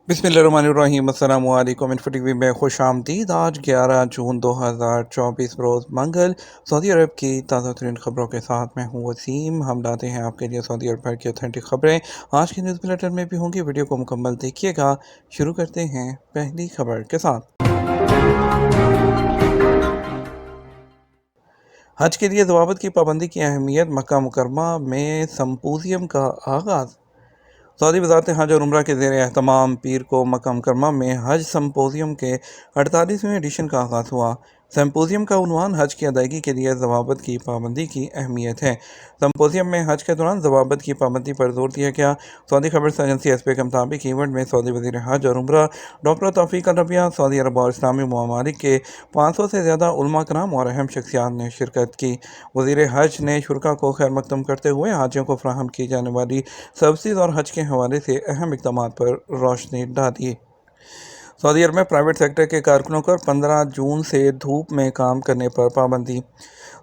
बिस्मिल्लाहिर्रहमानिर्रहीम। अस्सलाम वालेकुम। इन्फो टीवी में खुश आमदीद। आज 11 जून 2024 रोज़ मंगल सऊदी अरब की ताज़ा तरीन खबरों के साथ मैं हूँ वसीम। हम लाते हैं आपके लिए सऊदी अरब भर की ऑथेंटिक खबरें। आज के न्यूज़ बुलेटिन में भी होंगी, वीडियो को मुकम्मल देखिएगा। शुरू करते हैं पहली खबर के साथ। हज के लिए ज़वाबित की पाबंदी की अहमियत, मक्का मुकरमा में सम्पोजियम का आगाज़। सऊदी वज़ारत हज और उम्रा के ज़ेर एहतमाम पीर को मक्का मुकरमा में हज सम्पोजियम के 48वें एडिशन का आगाज़ हुआ। सम्पोजियम का उन्वान हज की अदायगी के लिए ज़वाबित की पाबंदी की अहमियत है। सम्पोजियम में हज के दौरान ज़वाबित की पाबंदी पर जोर दिया गया। सऊदी खबर एजेंसी एसपी के मुताबिक इवेंट में सऊदी वज़ीर हज और उम्रा डॉक्टर तौफीक अल रबिया, सऊदी अरब और इस्लामी ममालिक के 500 से ज़्यादा उलमा कराम और अहम शख्सियात ने शिरकत की। वज़ीर हज ने शुरका को खैर मकदम करते हुए हाजियों को फराहम की जाने वाली सर्विसेज और हज के हवाले से अहम इक़दामात पर रोशनी डाली। सऊदी अरब में प्राइवेट सेक्टर के कारकुनों पर 15 जून से धूप में काम करने पर पाबंदी।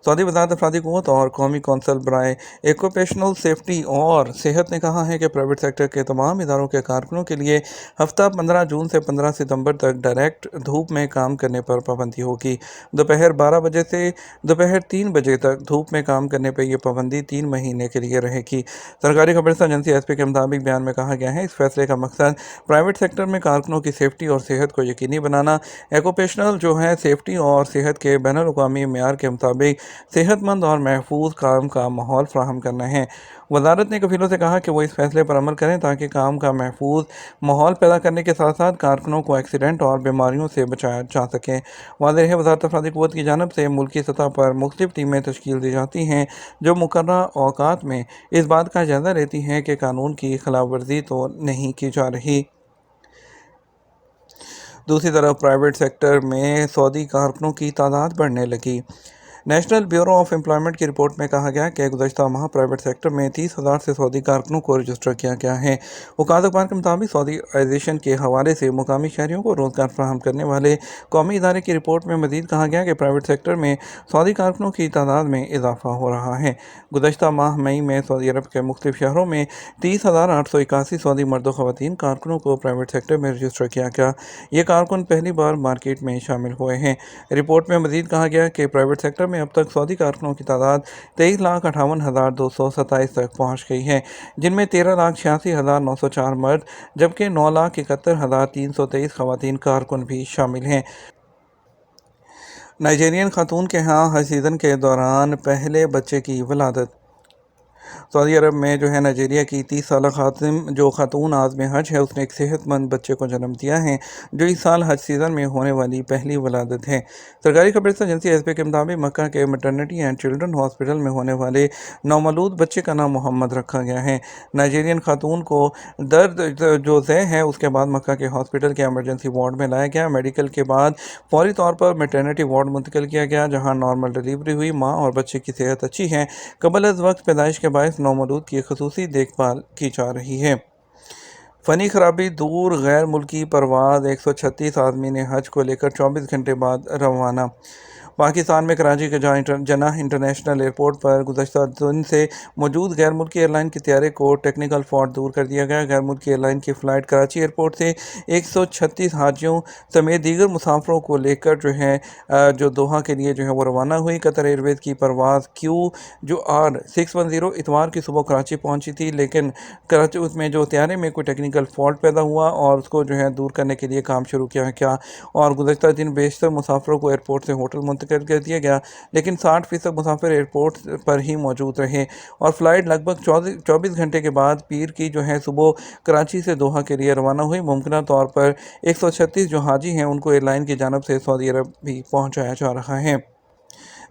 सऊदी वज़ारत अफरादी क़ुव्वत और कौमी कौंसल बराए ऑक्यूपेशनल सेफ्टी और सेहत ने कहा है कि प्राइवेट सेक्टर के तमाम इदारों के कारकुनों के लिए हफ्ता 15 जून से 15 सितंबर तक डायरेक्ट धूप में काम करने पर पाबंदी होगी। दोपहर 12 बजे से दोपहर 3 बजे तक धूप में काम करने पर यह पाबंदी 3 महीने के लिए रहेगी। सरकारी खबर एजेंसी एसपी के मुताबिक बयान में कहा गया है, इस फैसले का मकसद प्राइवेट सेक्टर में कारकुनों की सेफ्टी और सेहत को यकीनी बनाना, ऑक्यूपेशनल जो है सेफ्टी और सेहत के बैनुल-अक़वामी मेयार के मुताबिक सेहतमंद और महफूज काम का माहौल फराहम करना है। वज़ारत ने कफीलों से कहा कि वो इस फैसले पर अमल करें ताकि काम का महफूज माहौल पैदा करने के साथ साथ कारकुनों को एक्सीडेंट और बीमारियों से बचाया जा सके। वाज़ेह है, वज़ारत अफरादी क़ुव्वत की जानिब से मुल्की सतह पर मुख्तलिफ टीमें तश्कील दी जाती हैं जो मुकर्रर औक़ात में इस बात का जायज़ा लेती हैं कि कानून की खिलाफ वर्जी तो नहीं की जा रही। दूसरी तरफ प्राइवेट सेक्टर में सऊदी कारकुनों की तादाद बढ़ने लगी। नेशनल ब्यूरो ऑफ एम्प्लॉयमेंट की रिपोर्ट में कहा गया कि गुज़श्ता माह प्राइवेट सेक्टर में 30,000 से सऊदी कारकुनों को रजिस्टर किया गया है। वकालत अखबार के मुताबिक सऊदीआइजेशन के हवाले से मुकामी शहरियों को रोज़गार फराहम करने वाले कौमी इदारे की रिपोर्ट में मज़ीद कहा गया कि प्राइवेट सेक्टर में सऊदी कारकुनों की तादाद में इजाफा हो रहा है। गुज़श्ता माह मई में सऊदी अरब के मुख्तलिफ शहरों में 30,881 सऊदी मर्द ख़वातीन कारकुनों को प्राइवेट सेक्टर में रजिस्टर किया गया। ये कारकुन पहली बार मार्केट में शामिल हुए हैं। रिपोर्ट में मज़ीद कहा गया कि प्राइवेट सेक्टर में अब तक सऊदी कारकुनों की तादाद 23,58,227 तक पहुँच गई है, जिनमें 13,86,904 मर्द जबकि 9,71,323 ख़वातीन कारकुन भी शामिल हैं। नाइजीरियन खातून के यहाँ हज सीज़न के दौरान पहले बच्चे की वलादत। सऊदी अरब में जो है नाइजीरिया की 30 साल खातून आज़म हज है, उसने एक सेहतमंद बच्चे को जन्म दिया है जो इस साल हज सीज़न में होने वाली पहली वलादत है। सरकारी खबर एजेंसी एसपी के मुताबिक मक्का के मैटरनिटी एंड चिल्ड्रन हॉस्पिटल में होने वाले नौमौलूद बच्चे का नाम मोहम्मद रखा गया है। नाइजीरियन खातून को दर्द जो ज़े है उसके बाद मक्का के हॉस्पिटल के एमरजेंसी वार्ड में लाया गया। मेडिकल के बाद फौरी तौर पर मैटरनिटी वार्ड मुंतकिल किया गया, जहाँ नॉर्मल डिलीवरी हुई। माँ और बच्चे की सेहत अच्छी है। कबल अज़ वक्त पैदाइश के बायस नौमौलूद की खुसूसी देखभाल की जा रही है। फ़नी खराबी दूर, गैर मुल्की परवाज़ 136 आदमी हज को लेकर 24 घंटे बाद रवाना। पाकिस्तान में कराची के जनाह इंटरनेशनल एयरपोर्ट पर गुज़श्ता दिन से मौजूद गैर मुल्की एयरलाइन के तैयारे को टेक्निकल फॉल्ट दूर कर दिया गया। गैर मुल्की एयरलाइन की फ़्लाइट कराची एयरपोर्ट से 136 हाजियों समेत दीगर मुसाफरों को लेकर जो दोहा के लिए वो रवाना हुई। कतर एयरवेज़ की परवाज़ QR610 इतवार की सुबह कराची पहुंची थी, लेकिन कराची उसमें जो तैयारे में कोई टेक्निकल फॉल्ट पैदा हुआ और उसको दूर करने के लिए काम शुरू किया गया और गुज़श्ता दिन बेशतर मुसाफरों को एयरपोर्ट से होटल कर दिया गया, लेकिन 60% मुसाफिर एयरपोर्ट पर ही मौजूद रहे और फ्लाइट लगभग 24 घंटे के बाद पीर की सुबह कराची से दोहा के लिए रवाना हुई। मुमकिन तौर पर 136 जो हाजी हैं उनको एयरलाइन की जानब से सऊदी अरब भी पहुंचाया जा रहा है।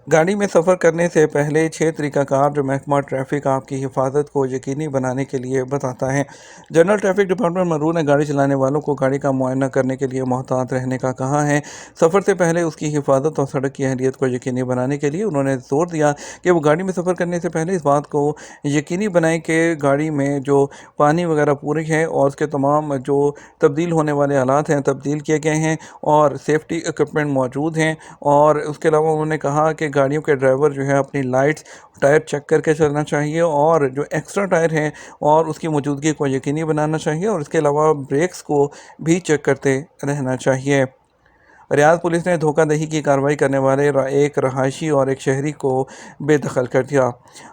गाड़ी में सफ़र करने से पहले 6 तरीक़ाकार जो महकमा ट्रैफ़िक आपकी हिफाजत को यकीनी बनाने के लिए बताता है। जनरल ट्रैफ़िक डिपार्टमेंट मरूर ने गाड़ी चलाने वालों को गाड़ी का मुआयना करने के लिए मोहतात रहने का कहा है। सफ़र से पहले उसकी हिफाजत और सड़क की अहलियत को यकीनी बनाने के लिए उन्होंने जोर दिया कि वो गाड़ी में सफ़र करने से पहले इस बात को यकीनी बनाएं कि गाड़ी में जो पानी वगैरह पूरी है और उसके तमाम जो तब्दील होने वाले आलात हैं तब्दील किए गए हैं और सेफ्टी इक्विपमेंट मौजूद हैं। और उसके अलावा उन्होंने कहा कि گاڑیوں کے ڈرائیور جو ہے اپنی لائٹس ٹائر چیک کر کے چلنا چاہیے، اور جو ایکسٹرا ٹائر ہیں اور اس کی موجودگی کو یقینی بنانا چاہیے، اور اس کے علاوہ بریکس کو بھی چیک کرتے رہنا چاہیے۔ ریاض پولیس نے دھوکہ دہی کی کارروائی کرنے والے ایک رہائشی اور ایک شہری کو بے دخل کر دیا۔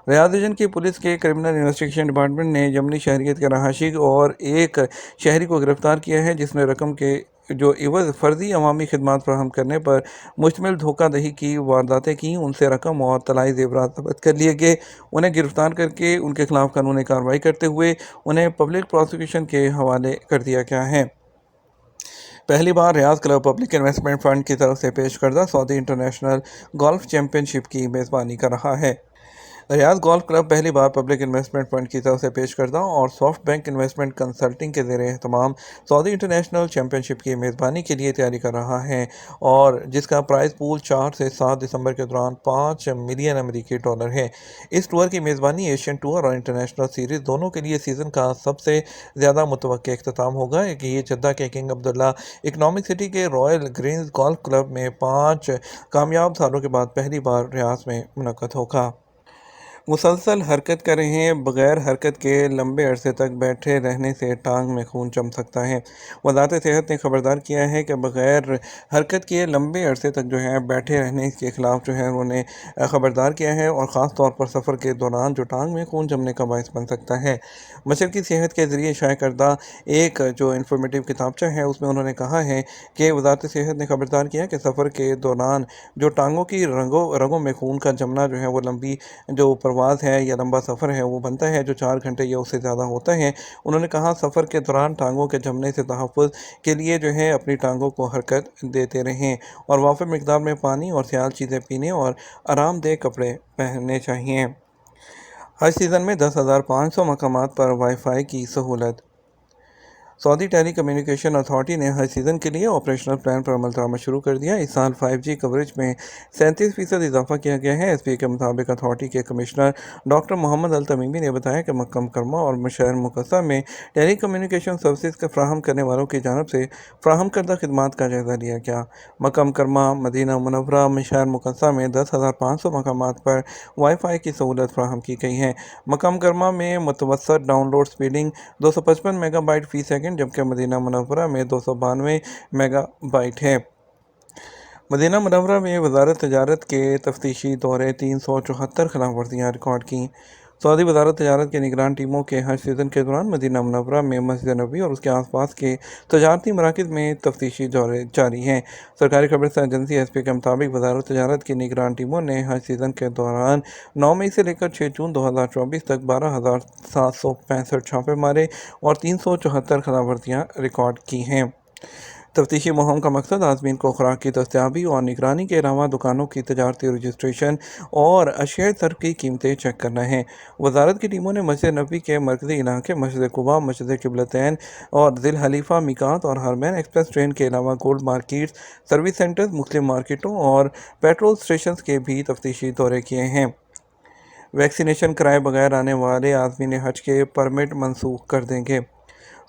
ریاض ریجن کی پولیس کے کرمنل انویسٹیگیشن ڈپارٹمنٹ نے یمنی شہریت کے رہائشی اور ایک شہری کو گرفتار کیا ہے، جس نے رقم کے جو عوض فرضی عوامی خدمات فراہم کرنے پر مشتمل دھوکہ دہی کی وارداتیں کی، ان سے رقم اور طلائی زیورات ضبط کر لیے گئے۔ انہیں گرفتار کر کے ان کے خلاف قانونی کارروائی کرتے ہوئے انہیں پبلک پراسیکیوشن کے حوالے کر دیا گیا ہے۔ پہلی بار ریاض کلب پبلک انویسٹمنٹ فنڈ کی طرف سے پیش کردہ سعودی انٹرنیشنل گولف چیمپئن شپ کی میزبانی کر رہا ہے۔ ریاض گولف کلب پہلی بار پبلک انویسٹمنٹ فنڈ کی طرف سے پیش کردہ اور سافٹ بینک انویسٹمنٹ کنسلٹنگ کے زیر اہتمام سعودی انٹرنیشنل چیمپئن شپ کی میزبانی کے لیے تیاری کر رہا ہے، اور جس کا پرائز پول 4 سے 7 دسمبر کے دوران 5 ملین امریکی ڈالر ہے۔ اس ٹور کی میزبانی ایشین ٹور اور انٹرنیشنل سیریز دونوں کے لیے سیزن کا سب سے زیادہ متوقع اختتام ہوگا کہ یہ جدہ کے کنگ عبداللہ اکنامک سٹی کے رائل گرینز گولف کلب میں 5 کامیاب سالوں کے بعد پہلی بار ریاض میں منعقد ہوگا۔ مسلسل حرکت کر رہے بغیر حرکت کے لمبے عرصے تک بیٹھے رہنے سے ٹانگ میں خون جم سکتا ہے۔ وزارت صحت نے خبردار کیا ہے کہ بغیر حرکت کیے لمبے عرصے تک جو ہے بیٹھے رہنے کے خلاف جو ہے انہوں نے خبردار کیا ہے، اور خاص طور پر سفر کے دوران جو ٹانگ میں خون جمنے کا باعث بن سکتا ہے۔ مشرقی صحت کے ذریعے شائع کردہ ایک جو انفارمیٹیو کتابچہ ہے، اس میں انہوں نے کہا ہے کہ وزارت صحت نے خبردار کیا کہ سفر کے دوران جو ٹانگوں کی رگوں میں خون کا جمنا جو ہے وہ لمبی جو پرواز ہے یا لمبا سفر ہے وہ بنتا ہے جو 4 گھنٹے یا اس سے زیادہ ہوتا ہے۔ انہوں نے کہا سفر کے دوران ٹانگوں کے جمنے سے تحفظ کے لیے جو ہے اپنی ٹانگوں کو حرکت دیتے رہیں، اور وافر مقدار میں پانی اور سیال چیزیں پینے اور آرام دہ کپڑے پہننے چاہیے۔ حج سیزن میں 10,500 مقامات پر وائی فائی کی سہولت۔ سعودی ٹیلی کمیونیکیشن اتھارٹی نے حج سیزن کے لیے آپریشنل پلان پر عمل درآمد شروع کر دیا۔ اس سال 5G کوریج میں 37% اضافہ کیا گیا ہے۔ ایس پی کے مطابق اتھارٹی کے کمشنر ڈاکٹر محمد التمیمی نے بتایا کہ مکہ مکرمہ اور شہر مقدسہ میں ٹیلی کمیونیکیشن سروسز کا فراہم کرنے والوں کی جانب سے فراہم کردہ خدمات کا جائزہ لیا گیا۔ مکہ مکرمہ، مدینہ منورہ میں شہر مقدسہ میں 10,500 مقامات پر وائی فائی کی سہولت فراہم کی گئی ہے۔ مکہ مکرمہ میں متوسط download speeding 255 megabyte فی سیکنڈ، جبکہ مدینہ منورہ میں 292 میگا بائٹ ہے۔ مدینہ منورہ میں وزارت تجارت کے تفتیشی دورے 374 خلاف ورزیاں ریکارڈ کیں۔ سعودی وزارت تجارت کی نگران ٹیموں کے حج سیزن کے دوران مدینہ منورہ میں مسجد نبوی اور اس کے آس پاس کے تجارتی مراکز میں تفتیشی دورے جاری ہیں۔ سرکاری خبررساں ایجنسی ایس پی کے مطابق وزارت تجارت کی نگران ٹیموں نے حج سیزن کے دوران 9 مئی سے لے کر 6 جون 2024 تک 12,765 چھاپے مارے اور 374 خلاف ورزیاں ریکارڈ کی ہیں۔ تفتیشی مہم کا مقصد عازمین کو خوراک کی دستیابی اور نگرانی کے علاوہ دکانوں کی تجارتی رجسٹریشن اور اشیاء صرف کی قیمتیں چیک کرنا ہے۔ وزارت کی ٹیموں نے مسجد نبوی کے مرکزی علاقے، مسجد قباء، مسجد قبلتین اور ذی الحلیفہ میقات اور حرمین ایکسپریس ٹرین کے علاوہ گولڈ مارکیٹس، سروس سینٹرز، مختلف مارکیٹوں اور پیٹرول اسٹیشنز کے بھی تفتیشی دورے کیے ہیں۔ ویکسینیشن کرائے بغیر آنے والے عازمین حج کے پرمٹ منسوخ کر دیں گے۔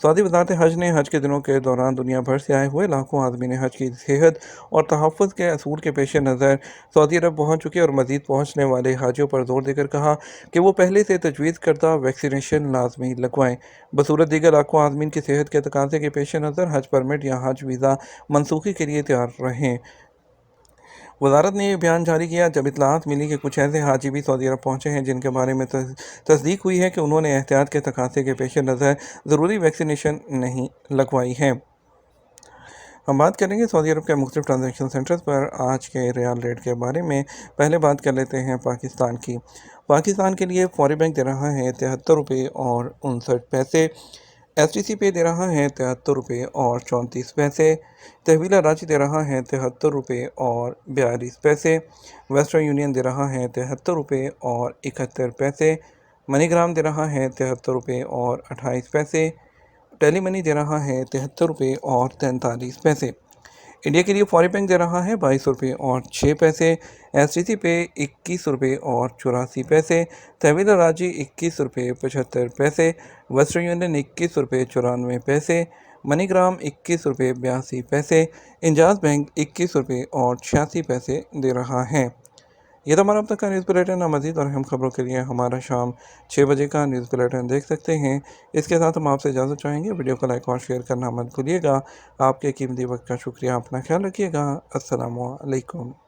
سعودی وزارت حج نے حج کے دنوں کے دوران دنیا بھر سے آئے ہوئے لاکھوں عازمین حج کی صحت اور تحفظ کے اصول کے پیش نظر سعودی عرب پہنچ چکے اور مزید پہنچنے والے حاجیوں پر زور دے کر کہا کہ وہ پہلے سے تجویز کردہ ویکسینیشن لازمی لگوائیں، بصورت دیگر لاکھوں عازمین کی صحت کے تقاضے کے پیش نظر حج پرمٹ یا حج ویزا منسوخی کے لیے تیار رہیں۔ وزارت نے یہ بیان جاری کیا جب اطلاعات ملی کہ کچھ ایسے حاجی بھی سعودی عرب پہنچے ہیں جن کے بارے میں تصدیق ہوئی ہے کہ انہوں نے احتیاط کے تقاضے کے پیش نظر ضروری ویکسینیشن نہیں لگوائی ہے۔ ہم بات کریں گے سعودی عرب کے مختلف ٹرانزیکشن سینٹرز پر آج کے ریال ریٹ کے بارے میں۔ پہلے بات کر لیتے ہیں پاکستان کی۔ پاکستان کے لیے فوری بینک دے رہا ہے 73 روپے اور 59 پیسے، ایس ٹی سی پے دے رہا ہے 73 روپے اور 34 پیسے، تحویلہ راجی دے رہا ہے 73 روپے اور 42 پیسے، ویسٹرن یونین دے رہا ہے 73 روپے اور 71 پیسے، منی گرام دے رہا ہے 73 روپے اور 28 پیسے، ٹیلی منی دے رہا ہے 73 روپے اور 43 پیسے۔ انڈیا کے لیے فوری بینک دے رہا ہے 22 روپے اور 6 پیسے، ایس ٹی سی پے 21 روپے اور 84 پیسے، تحویلہ راجی 21 روپے 75 پیسے، ویسٹرن یونین 21 روپے 94 پیسے، منی گرام 21 روپے 82 پیسے، انجاز بینک 21 روپے اور 86 پیسے دے رہا ہے۔ یہ تو ہمارا اب تک کا نیوز بلیٹن ہے۔ مزید اور اہم خبروں کے لیے ہمارا شام 6 بجے کا نیوز بلیٹن دیکھ سکتے ہیں۔ اس کے ساتھ ہم آپ سے اجازت چاہیں گے۔ ویڈیو کو لائک اور شیئر کرنا مت بھولیے گا۔ آپ کے قیمتی وقت کا شکریہ۔ اپنا خیال رکھیے گا۔ السلام علیکم۔